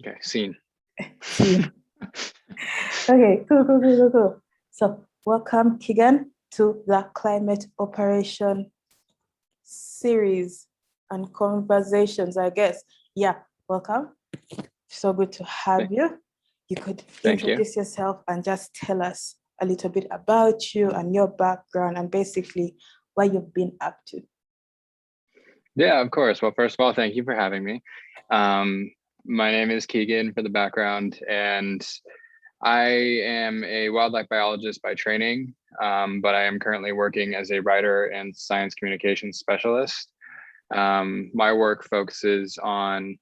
Okay, scene. Scene. Okay, cool. So welcome, Keegan, to the Climate Operation series and conversations, I guess. Yeah, welcome. So good to have you. You could introduce yourself and just tell us a little bit about you and your background and basically what you've been up to. Yeah, of course. Well, first of all, thank you for having me. My name is Keegan for the background, and I am a wildlife biologist by training, but I am currently working as a writer and science communications specialist. My work focuses on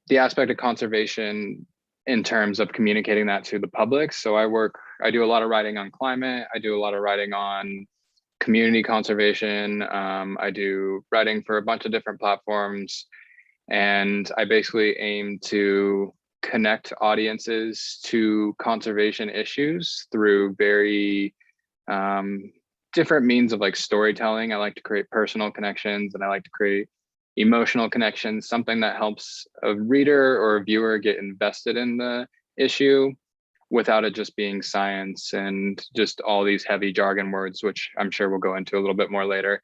the aspect of conservation in terms of communicating that to the public. So I do a lot of writing on climate. I do a lot of writing on community conservation. I do writing for a bunch of different platforms. And I basically aim to connect audiences to conservation issues through very different means of like storytelling. I like to create personal connections, and I like to create emotional connections, something that helps a reader or a viewer get invested in the issue without it just being science and just all these heavy jargon words, which I'm sure we'll go into a little bit more later.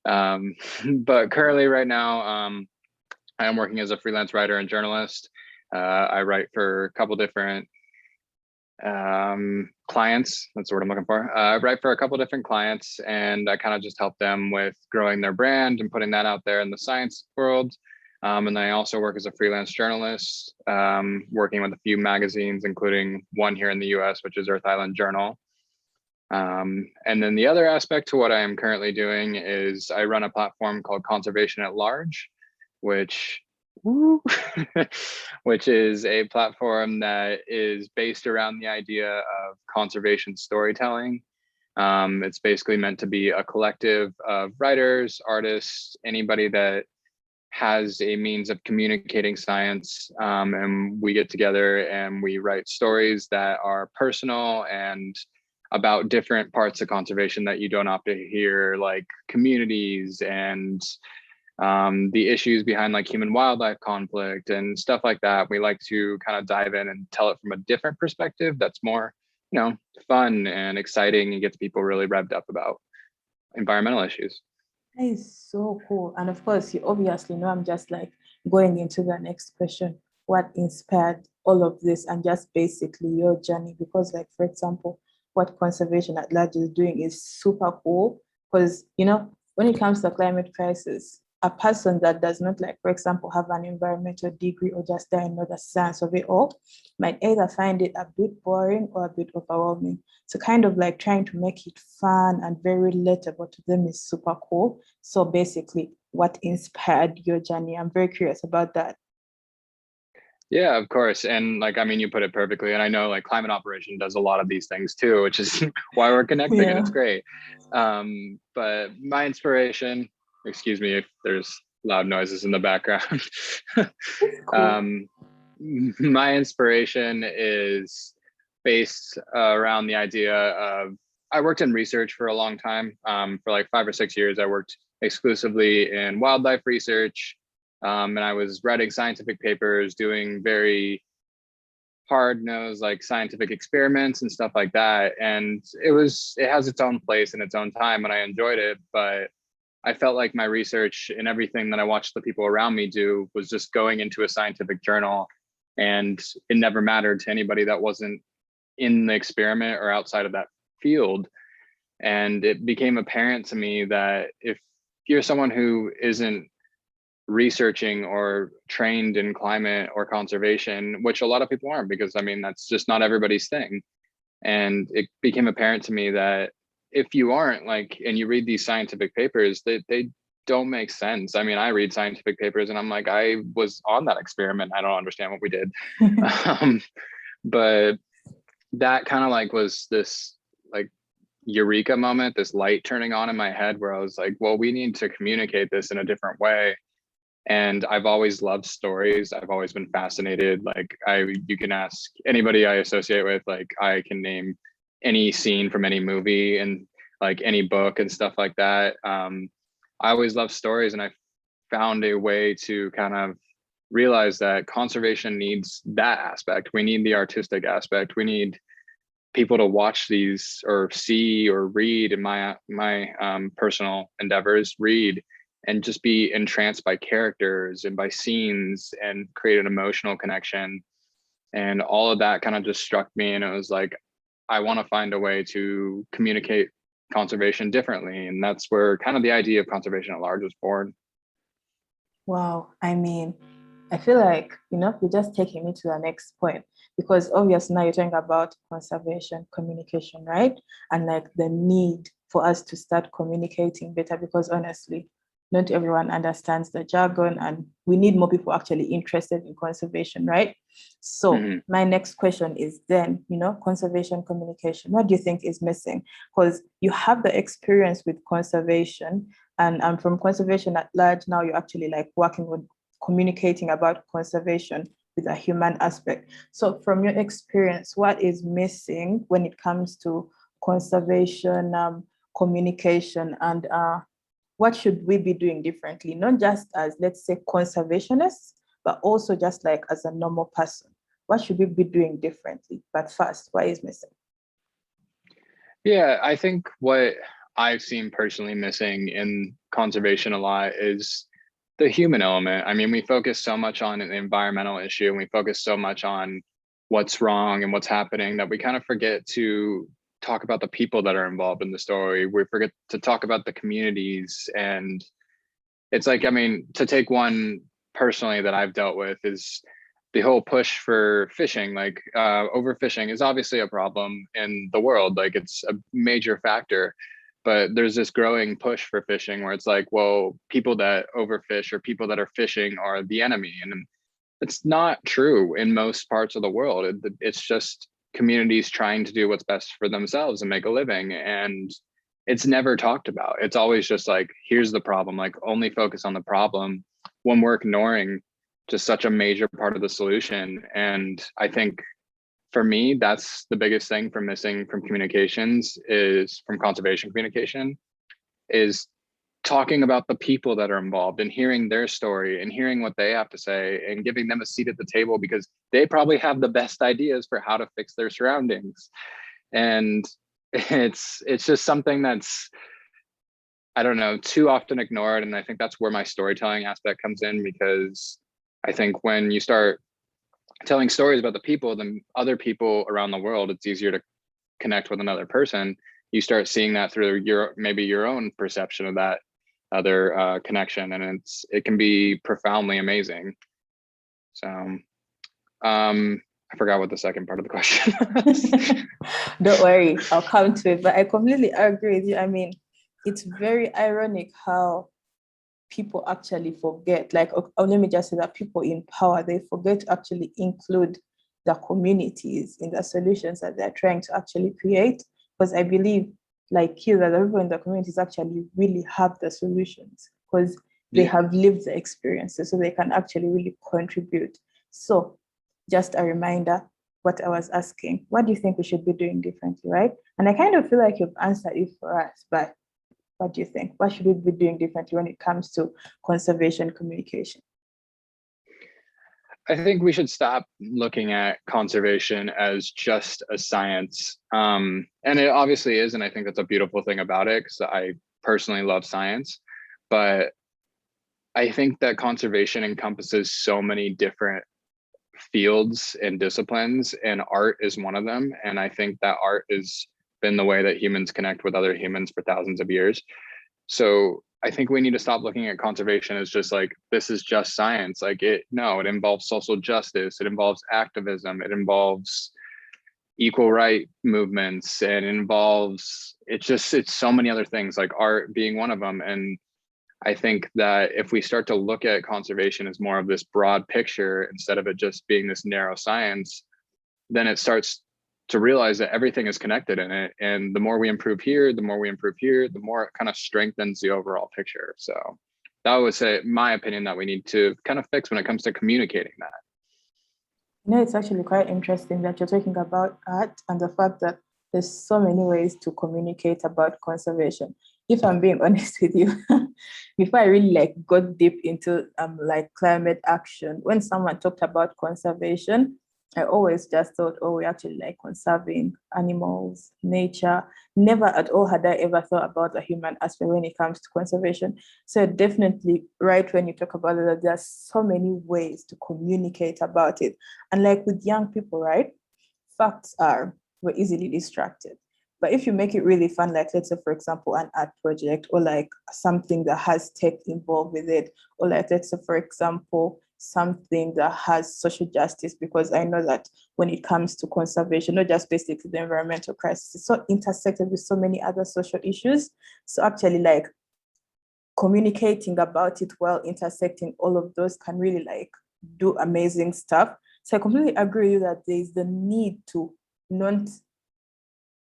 But currently right now, I am working as a freelance writer and journalist. I write for a couple different clients. That's the word I'm looking for. I write for a couple different clients, and I kind of just help them with growing their brand and putting that out there in the science world. And then I also work as a freelance journalist, working with a few magazines, including one here in the US, which is Earth Island Journal. And then the other aspect to what I am currently doing is I run a platform called Conservation at Large, which which is a platform that is based around the idea of conservation storytelling. It's basically meant to be a collective of writers, artists, anybody that has a means of communicating science, and we get together and we write stories that are personal and about different parts of conservation that you don't often hear, like communities and the issues behind like human wildlife conflict and stuff like that. We like to kind of dive in and tell it from a different perspective that's more, fun and exciting and gets people really revved up about environmental issues. That is so cool. And of course, you obviously know I'm just like going into the next question. What inspired all of this and just basically your journey? Because, like, for example, what Conservation at Large is doing is super cool. Because, when it comes to climate crisis, a person that does not, like, for example, have an environmental degree or just know the science of it all might either find it a bit boring or a bit overwhelming. So kind of like trying to make it fun and very relatable to them is super cool. So basically, what inspired your journey? I'm very curious about that. Yeah, of course. And like, I mean, you put it perfectly. And I know like Climate Operation does a lot of these things too, which is why we're connecting and it's great. But my inspiration, excuse me if there's loud noises in the background. Cool. My inspiration is based around the idea of, I worked in research for a long time. For like 5 or 6 years, I worked exclusively in wildlife research. And I was writing scientific papers, doing very hard-nosed like scientific experiments and stuff like that. And it has its own place and its own time, and I enjoyed it. But I felt like my research and everything that I watched the people around me do was just going into a scientific journal, and it never mattered to anybody that wasn't in the experiment or outside of that field. And it became apparent to me that if you're someone who isn't researching or trained in climate or conservation, which a lot of people aren't, because I mean, that's just not everybody's thing. And it became apparent to me that if you aren't like, and you read these scientific papers, they don't make sense. I mean, I read scientific papers and I'm like, I was on that experiment. I don't understand what we did. But that kind of like was this like eureka moment, this light turning on in my head where I was like, well, we need to communicate this in a different way. And I've always loved stories. I've always been fascinated. Like you can ask anybody I associate with, like I can name any scene from any movie and like any book and stuff like that. I always loved stories, and I found a way to kind of realize that conservation needs that aspect. We need the artistic aspect. We need people to watch these or see or read, in my personal endeavors, read and just be entranced by characters and by scenes and create an emotional connection. And all of that kind of just struck me, and it was like, I want to find a way to communicate conservation differently. And that's where kind of the idea of conservation at large was born. Wow, I mean, I feel like, you're just taking me to the next point, because obviously now you're talking about conservation, communication, right? And like the need for us to start communicating better, because honestly, not everyone understands the jargon, and we need more people actually interested in conservation, right? So my next question is then, conservation communication, what do you think is missing? Because you have the experience with conservation, and from conservation at large, now you're actually like working with communicating about conservation with a human aspect. So from your experience, what is missing when it comes to conservation communication, and what should we be doing differently, not just as, let's say, conservationists, but also just like as a normal person? What should we be doing differently? But first, what is missing? Yeah, I think what I've seen personally missing in conservation a lot is the human element. I mean, we focus so much on an environmental issue, and we focus so much on what's wrong and what's happening, that we kind of forget to talk about the people that are involved in the story. We forget to talk about the communities. And it's like, I mean, to take one personally that I've dealt with is the whole push for fishing. Like overfishing is obviously a problem in the world. Like it's a major factor, but there's this growing push for fishing where it's like, well, people that overfish or people that are fishing are the enemy. And it's not true in most parts of the world. It's just communities trying to do what's best for themselves and make a living. And it's never talked about. It's always just like, here's the problem, like only focus on the problem when we're ignoring just such a major part of the solution. And I think for me, that's the biggest thing from missing from communications, is from conservation communication, is talking about the people that are involved and hearing their story and hearing what they have to say and giving them a seat at the table, because they probably have the best ideas for how to fix their surroundings. And it's just something that's, I don't know, too often ignored. And I think that's where my storytelling aspect comes in, because I think when you start telling stories about the people, then other people around the world, it's easier to connect with another person. You start seeing that through maybe your own perception of that other connection, and it can be profoundly amazing. So I forgot what the second part of the question was. Don't worry, I'll come to it. But I completely agree with you. I mean, it's very ironic how people actually forget, like, let me just say that people in power, they forget to actually include the communities in the solutions that they're trying to actually create. Because I believe, like you, that the people in the communities actually really have the solutions, because they have lived the experiences, so they can actually really contribute. So just a reminder, what I was asking, what do you think we should be doing differently, right? And I kind of feel like you've answered it for us, but what do you think? What should we be doing differently when it comes to conservation communication? I think we should stop looking at conservation as just a science. And it obviously is, and I think that's a beautiful thing about it, because I personally love science. But I think that conservation encompasses so many different fields and disciplines, and art is one of them. And I think that art has been the way that humans connect with other humans for thousands of years. So I think we need to stop looking at conservation as just like, this is just science. Like it involves social justice, it involves activism, it involves equal right movements, and it involves, it's so many other things, like art being one of them. And I think that if we start to look at conservation as more of this broad picture, instead of it just being this narrow science, then it starts to realize that everything is connected in it. And the more we improve here, the more we improve here, the more it kind of strengthens the overall picture. So that would say, my opinion, that we need to kind of fix when it comes to communicating that. It's actually quite interesting that you're talking about art and the fact that there's so many ways to communicate about conservation. If I'm being honest with you, before I really like got deep into like climate action, when someone talked about conservation, I always just thought, oh, we actually like conserving animals, nature. Never at all had I ever thought about the human aspect when it comes to conservation. So definitely right when you talk about it, that there's so many ways to communicate about it. And like with young people, right? Facts are we're easily distracted. But if you make it really fun, like let's say, for example, an art project or like something that has tech involved with it, or like let's say, for example, something that has social justice, because I know that when it comes to conservation, not just basically the environmental crisis, it's so intersected with so many other social issues. So actually like communicating about it while intersecting all of those can really like do amazing stuff. So I completely agree with you that there is the need to not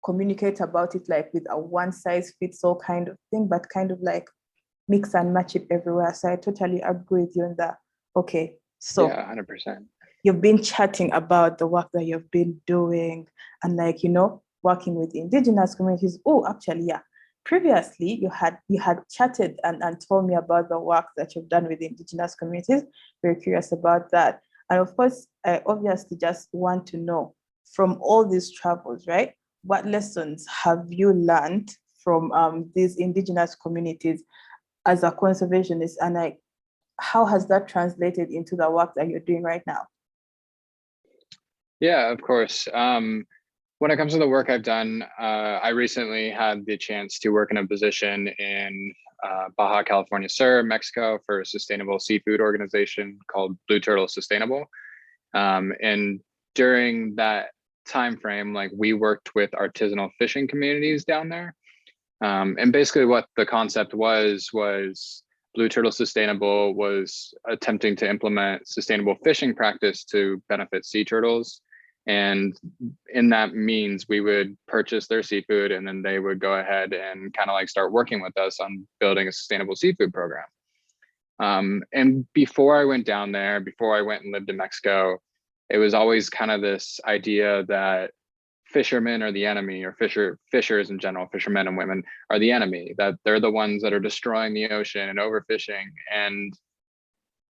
communicate about it like with a one size fits all kind of thing, but kind of like mix and match it everywhere. So I totally agree with you on that. Okay, so Yeah, 100%. you've been chatting about the work that you've been doing and like, you know, working with indigenous communities. Oh, actually, yeah. Previously, you had chatted and told me about the work that you've done with indigenous communities. Very curious about that. And of course, I obviously just want to know from all these travels, right? What lessons have you learned from these indigenous communities as a conservationist? And like, how has that translated into the work that you're doing right now? Yeah, of course. When it comes to the work I've done, I recently had the chance to work in a position in Baja California Sur, Mexico, for a sustainable seafood organization called Blue Turtle Sustainable. And during that time frame, like we worked with artisanal fishing communities down there. And basically what the concept was Blue Turtle Sustainable was attempting to implement sustainable fishing practice to benefit sea turtles. And in that means we would purchase their seafood and then they would go ahead and kind of like start working with us on building a sustainable seafood program. And before I went down there, before I went and lived in Mexico, it was always kind of this idea that fishermen are the enemy, or fishers in general, fishermen and women are the enemy, that they're the ones that are destroying the ocean and overfishing. And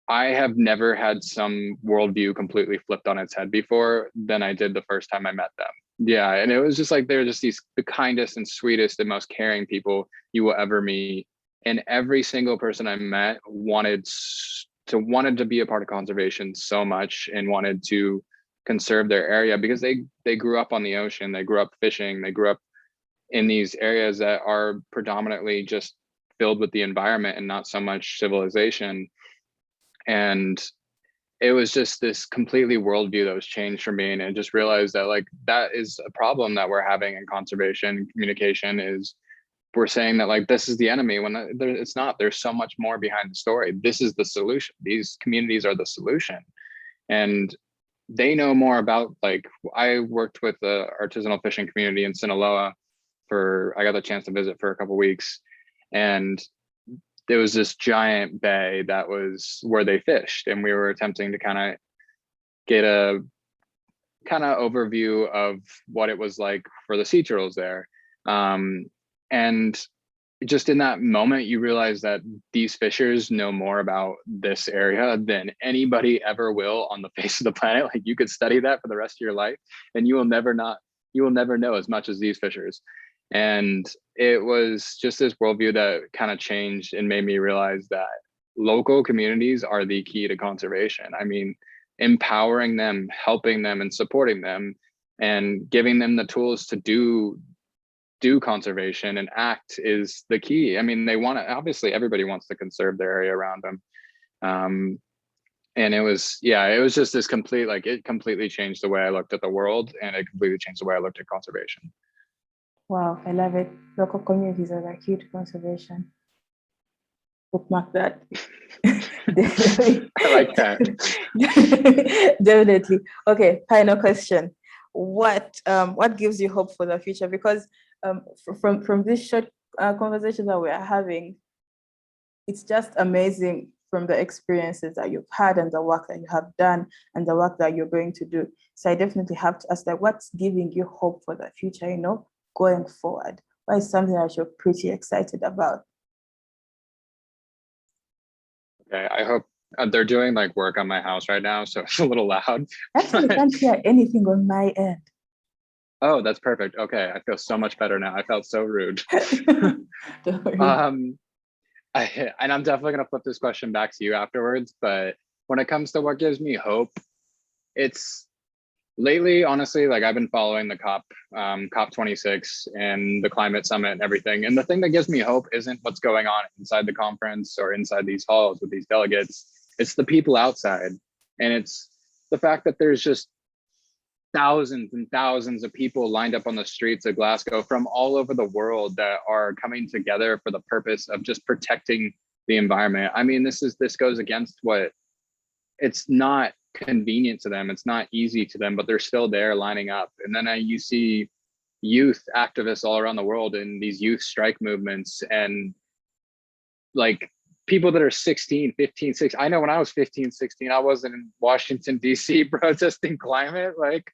I have never had some worldview completely flipped on its head before than I did the first time I met them. Yeah, and it was just like they're just the kindest and sweetest and most caring people you will ever meet. And every single person I met wanted to be a part of conservation so much and wanted to conserve their area because they grew up on the ocean, they grew up fishing, they grew up in these areas that are predominantly just filled with the environment and not so much civilization. And it was just this completely worldview that was changed for me, and I just realized that like that is a problem that we're having in conservation communication. Is we're saying that like this is the enemy when it's not. There's so much more behind the story. This is the solution. These communities are the solution. And they know more about, like, I worked with the artisanal fishing community in Sinaloa I got the chance to visit for a couple of weeks, and there was this giant bay that was where they fished, and we were attempting to kind of get a kind of overview of what it was like for the sea turtles there. And just in that moment, you realize that these fishers know more about this area than anybody ever will on the face of the planet. Like you could study that for the rest of your life and you will never know as much as these fishers. And it was just this worldview that kind of changed and made me realize that local communities are the key to conservation. I mean, empowering them, helping them and supporting them and giving them the tools to do conservation and act is the key. I mean, they want to, obviously everybody wants to conserve their area around them. And it was just this complete, like it completely changed the way I looked at the world, and it completely changed the way I looked at conservation. Wow, I love it. Local communities are like key to conservation. Bookmark that. Definitely. I like that. Definitely. Okay, final question. What gives you hope for the future? Because from this short conversation that we're having, it's just amazing from the experiences that you've had and the work that you have done and the work that you're going to do. So I definitely have to ask that, what's giving you hope for the future, going forward? What is something that you're pretty excited about? Okay, I hope they're doing like work on my house right now, so it's a little loud. Actually, can't hear anything on my end. Oh, that's perfect. Okay, I feel so much better now. I felt so rude. Don't worry. um, and I'm definitely gonna flip this question back to you afterwards. But when it comes to what gives me hope, it's lately, honestly, like I've been following the COP 26 and the climate summit and everything. And the thing that gives me hope isn't what's going on inside the conference or inside these halls with these delegates. It's the people outside. And it's the fact that there's just thousands and thousands of people lined up on the streets of Glasgow from all over the world that are coming together for the purpose of just protecting the environment. I mean, this goes against what, it's not convenient to them, it's not easy to them, but they're still there lining up. And then you see youth activists all around the world in these youth strike movements, and like people that are 16, 15, 16. I know when I was 15, 16, I wasn't in Washington, D.C. protesting climate. Like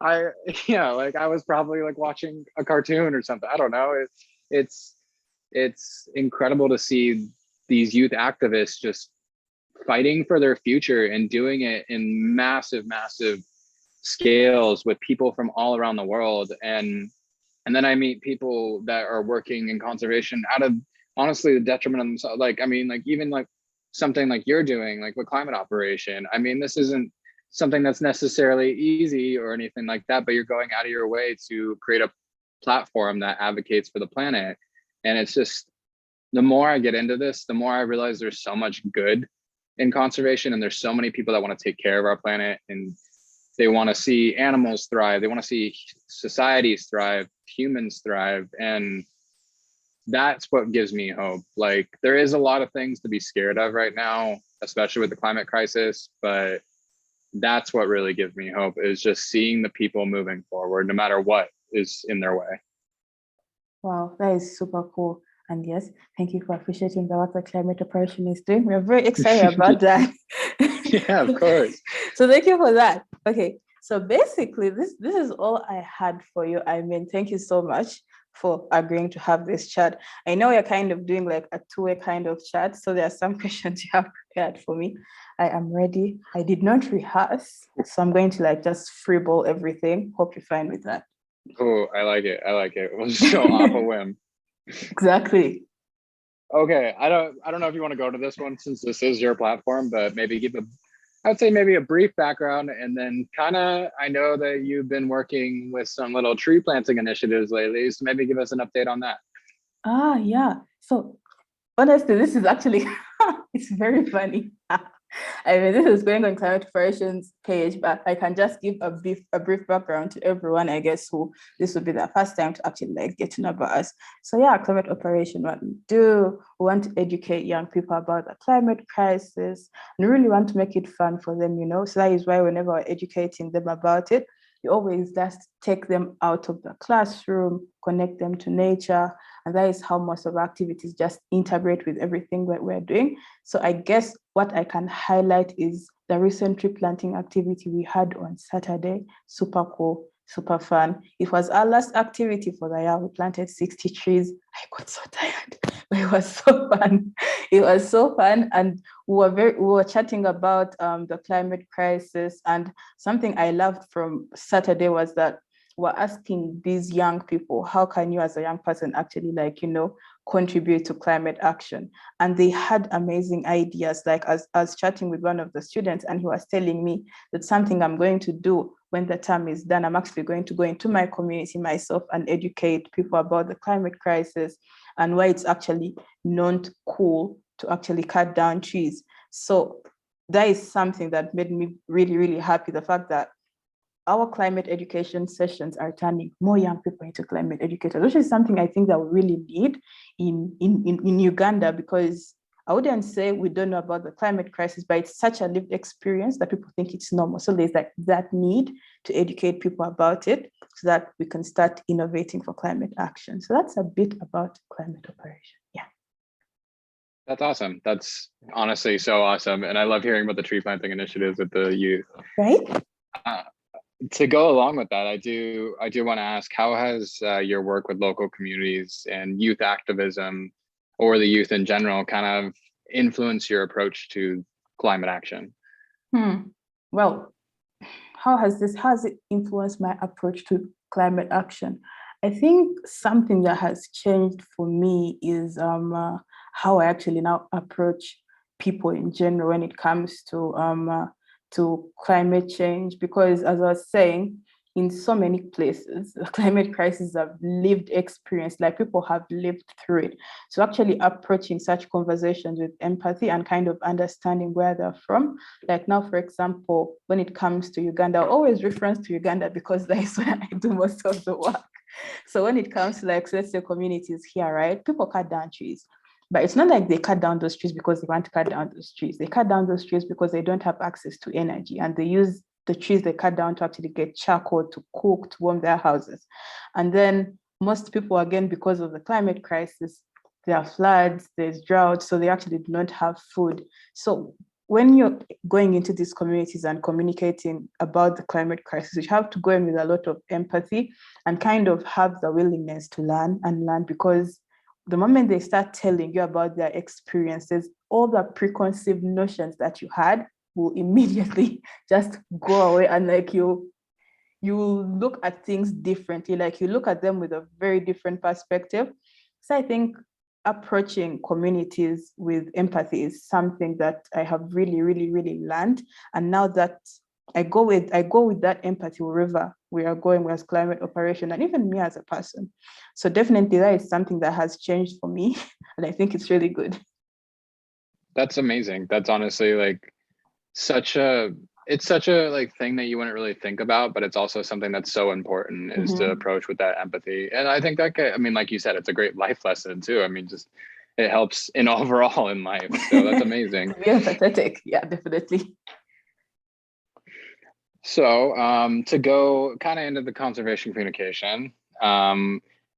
I, yeah, like I was probably like watching a cartoon or something. I don't know. It's it's incredible to see these youth activists just fighting for their future and doing it in massive, massive scales with people from all around the world. And then I meet people that are working in conservation out of honestly the detriment of themselves. Like, I mean, like even like something like you're doing, like with climate operation. I mean, this isn't something that's necessarily easy or anything like that, but you're going out of your way to create a platform that advocates for the planet. And it's just, the more I get into this, the more I realize there's so much good in conservation, and there's so many people that want to take care of our planet, and they want to see animals thrive, they want to see societies thrive, humans thrive. And that's what gives me hope. Like there is a lot of things to be scared of right now, especially with the climate crisis, but that's what really gives me hope, is just seeing the people moving forward no matter what is in their way. Wow, that is super cool. And yes, thank you for appreciating the what the climate operation is doing. We're very excited about that. Yeah, of course. So thank you for that. Okay, so basically this is all I had for you. I mean, thank you so much for agreeing to have this chat. I know you're kind of doing like a two-way kind of chat, so there are some questions you have prepared for me. I am ready. I did not rehearse, so I'm going to like just freeball everything. Hope you're fine with that. Oh, I like it. I like it. It was so off a whim. Exactly. Okay, I don't know if you want to go to this one since this is your platform, but maybe I'd say maybe a brief background, and then kind of, I know that you've been working with some little tree planting initiatives lately, so maybe give us an update on that. Yeah. So honestly, this is actually it's very funny. I mean, this is going on Climate Operations page, but I can just give a brief background to everyone, I guess, who this will be their first time to actually like get to know about us. So yeah, climate operation, what we do, we want to educate young people about the climate crisis and really want to make it fun for them, you know. So that is why whenever we're educating them about it, we always just take them out of the classroom, connect them to nature, and that is how most of our activities just integrate with everything that we're doing. So I guess what I can highlight is the recent tree planting activity we had on Saturday. Super cool, super fun. It was our last activity for the year. We planted 60 trees. I got so tired, but it was so fun. It was so fun. And we were chatting about the climate crisis. And something I loved from Saturday was that we're asking these young people, how can you as a young person actually like, you know, contribute to climate action? And they had amazing ideas. Like I was chatting with one of the students and he was telling me that something I'm going to do when the term is done, I'm actually going to go into my community myself and educate people about the climate crisis and why it's actually not cool to actually cut down trees. So that is something that made me really, really happy. The fact that our climate education sessions are turning more young people into climate educators, which is something I think that we really need in Uganda, because I wouldn't say we don't know about the climate crisis, but it's such a lived experience that people think it's normal. So there's like that need to educate people about it so that we can start innovating for climate action. So that's a bit about climate operation. Yeah. That's awesome. That's honestly so awesome. And I love hearing about the tree planting initiatives with the youth. Right? Uh, to go along with that, I do want to ask, how has your work with local communities and youth activism, or the youth in general, kind of influence your approach to climate action? Well, how has it influenced my approach to climate action? I think something that has changed for me is how I actually now approach people in general when it comes to climate change. Because as I was saying, in so many places, the climate crisis have lived experience, like people have lived through it. So actually approaching such conversations with empathy and kind of understanding where they're from. Like now, for example, when it comes to Uganda, I always reference to Uganda because that's where I do most of the work. So when it comes to, like, let's say communities here, right? People cut down trees. But it's not like they cut down those trees because they want to cut down those trees. They cut down those trees because they don't have access to energy, and they use the trees they cut down to actually get charcoal to cook, to warm their houses. And then most people, again, because of the climate crisis, there are floods, there's drought, so they actually do not have food. So when you're going into these communities and communicating about the climate crisis, you have to go in with a lot of empathy and kind of have the willingness to learn, because the moment they start telling you about their experiences, all the preconceived notions that you had will immediately just go away, and like you look at things differently, like you look at them with a very different perspective. So I think approaching communities with empathy is something that I have really, really, really learned. And now that I go with that empathy wherever we are going with climate operation, and even me as a person. So definitely that is something that has changed for me, and I think it's really good. That's amazing. That's honestly like such a like thing that you wouldn't really think about, but it's also something that's so important, is to approach with that empathy. And I think that, I mean, like you said, it's a great life lesson too. I mean, just it helps in overall in life. So that's amazing. Yeah, pathetic. Yeah, definitely. So to go kind of into the conservation communication,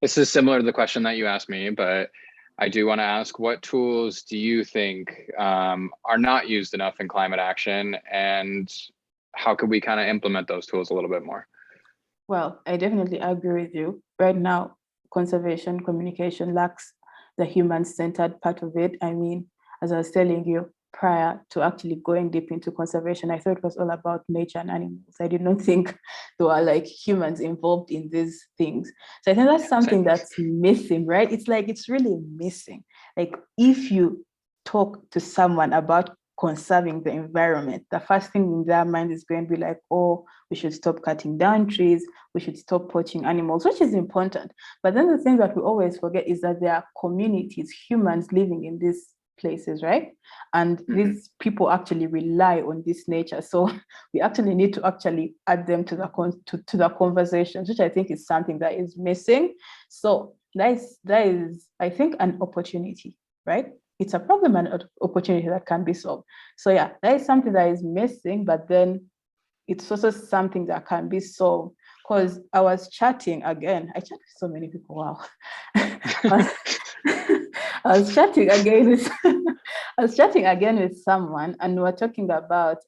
this is similar to the question that you asked me, but I do want to ask, what tools do you think are not used enough in climate action, and how could we kind of implement those tools a little bit more? Well, I definitely agree with you. Right now, conservation communication lacks the human-centered part of it. I mean, as I was telling you, prior to actually going deep into conservation, I thought it was all about nature and animals. I did not think there were like humans involved in these things. So I think that's something that's missing, right? It's like, it's really missing. Like if you talk to someone about conserving the environment, the first thing in their mind is going to be like, oh, we should stop cutting down trees, we should stop poaching animals, which is important. But then the thing that we always forget is that there are communities, humans living in these places, right? And these people actually rely on this nature. So we actually need to actually add them to the conversations, which I think is something that is missing. So that is, I think, an opportunity, right? It's a problem and an opportunity that can be solved. So yeah, that is something that is missing, but then it's also something that can be solved. Because I was chatting again, I chat with so many people, wow. I was chatting again with someone, and we were talking about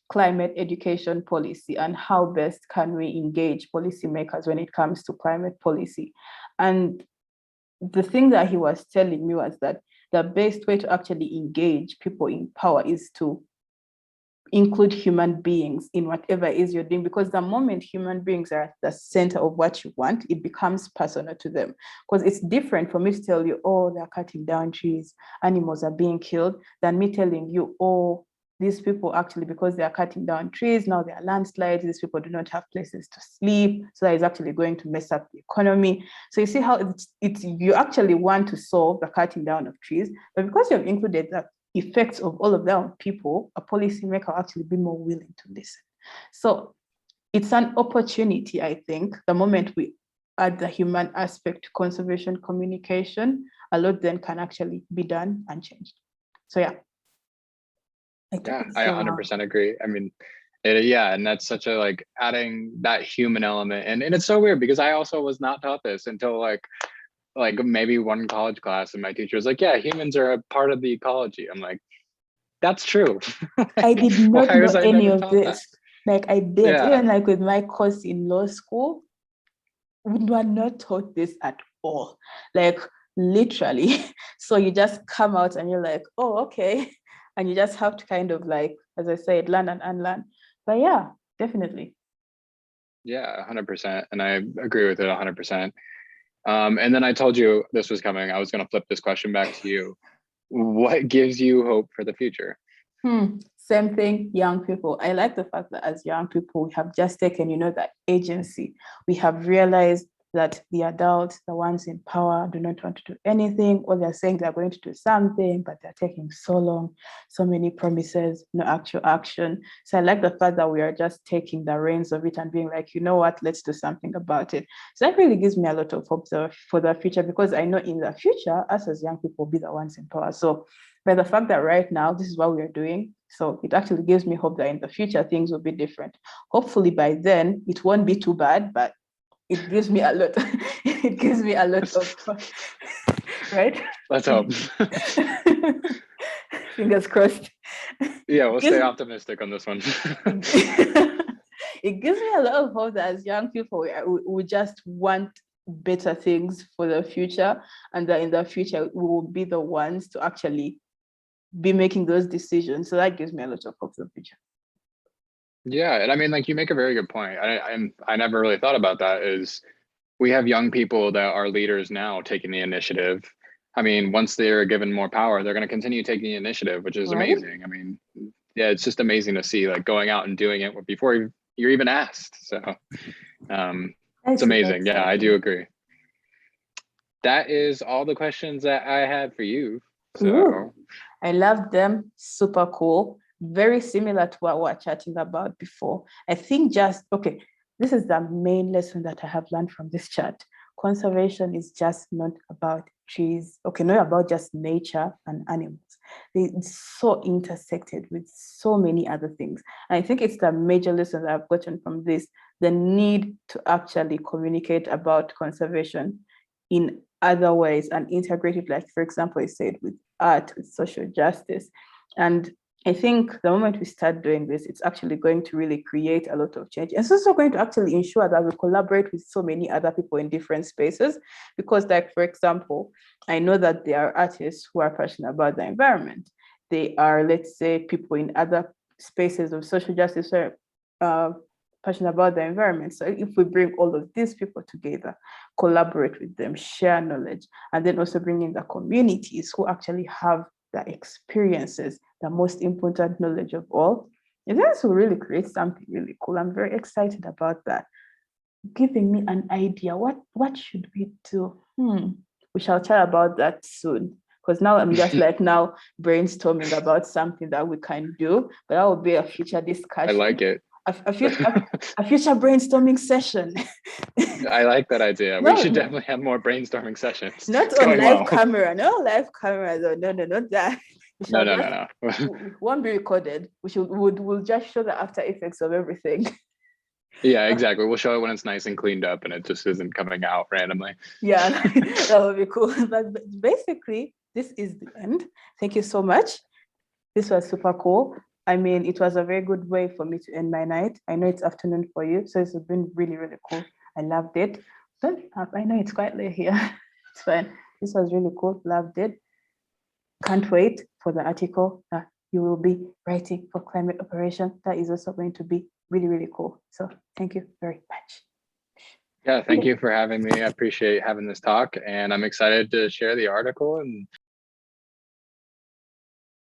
climate education policy and how best can we engage policymakers when it comes to climate policy. And the thing that he was telling me was that the best way to actually engage people in power is to include human beings in whatever it is you're doing, because the moment human beings are at the center of what you want, it becomes personal to them. Because it's different for me to tell you, oh, they're cutting down trees, animals are being killed, than me telling you, oh, these people actually, because they are cutting down trees, now there are landslides, these people do not have places to sleep, so that is actually going to mess up the economy. So you see how it's you actually want to solve the cutting down of trees, but because you have included that effects of all of that on people, a policymaker will actually be more willing to listen. So it's an opportunity, I think, the moment we add the human aspect to conservation communication, a lot then can actually be done and changed. So yeah. I 100% agree. I mean, and that's such a, like, adding that human element. And it's so weird because I also was not taught this until like maybe one college class, and my teacher was like, yeah, humans are a part of the ecology. I'm like, that's true. I did not know any of this. That? Like I did, even like with my course in law school, we were not taught this at all. Like literally. So you just come out and you're like, oh, okay. And you just have to kind of like, as I said, learn and unlearn. But yeah, definitely. Yeah, 100%. And I agree with it 100%. And then I told you this was coming. I was going to flip this question back to you. What gives you hope for the future? Same thing, young people. I like the fact that as young people, we have just taken, that agency. We have realized that the adults, the ones in power, do not want to do anything, or they're saying they're going to do something, but they're taking so long, so many promises, no actual action. So I like the fact that we are just taking the reins of it and being like, you know what, let's do something about it. So that really gives me a lot of hope for the future, because I know in the future, us as young people will be the ones in power. So by the fact that right now, this is what we are doing, so it actually gives me hope that in the future, things will be different. Hopefully by then, it won't be too bad, but it gives me a lot. It gives me a lot of, right? Let's hope. Fingers crossed. Yeah, we'll stay optimistic on this one. It gives me a lot of hope that as young people, we just want better things for the future, and that in the future, we will be the ones to actually be making those decisions. So that gives me a lot of hope for the future. Yeah, and I mean, like, you make a very good point. I never really thought about that. Is we have young people that are leaders now taking the initiative. I mean, once they're given more power, they're going to continue taking the initiative, which is amazing. I mean, yeah, it's just amazing to see, like, going out and doing it before you're even asked. So it's amazing. Yeah, I do agree. That is all the questions that I had for you. So ooh, I love them. Super cool. Very similar to what we were chatting about before. I think this is the main lesson that I have learned from this chat. Conservation is just not about trees, not about just nature and animals. It's so intersected with so many other things. And I think it's the major lesson that I've gotten from this, the need to actually communicate about conservation in other ways and integrate it, like, for example, I said, with art, with social justice. And I think the moment we start doing this, it's actually going to really create a lot of change. It's also going to actually ensure that we collaborate with so many other people in different spaces. Because, like, for example, I know that there are artists who are passionate about the environment. They are, let's say, people in other spaces of social justice who are passionate about the environment. So if we bring all of these people together, collaborate with them, share knowledge, and then also bring in the communities who actually have the experiences, the most important knowledge of all, this will really create something really cool. I'm very excited about that. Giving me an idea, what should we do? We shall chat about that soon. Because now I'm just like brainstorming about something that we can do, but that will be a future discussion. I like it. A future brainstorming session. I like that idea. We should definitely have more brainstorming sessions. Not on live camera. No live camera. No, not that. No. It won't be recorded. We'll just show the after effects of everything. Yeah, exactly. We'll show it when it's nice and cleaned up and it just isn't coming out randomly. Yeah, that would be cool. But basically, this is the end. Thank you so much. This was super cool. I mean, it was a very good way for me to end my night. I know it's afternoon for you, so it's been really, really cool. I loved it. But I know it's quite late here. It's fine. This was really cool. Loved it. Can't wait for the article that you will be writing for climate operation. That is also going to be really, really cool. So thank you very much. Yeah, thank you for having me. I appreciate having this talk, and I'm excited to share the article and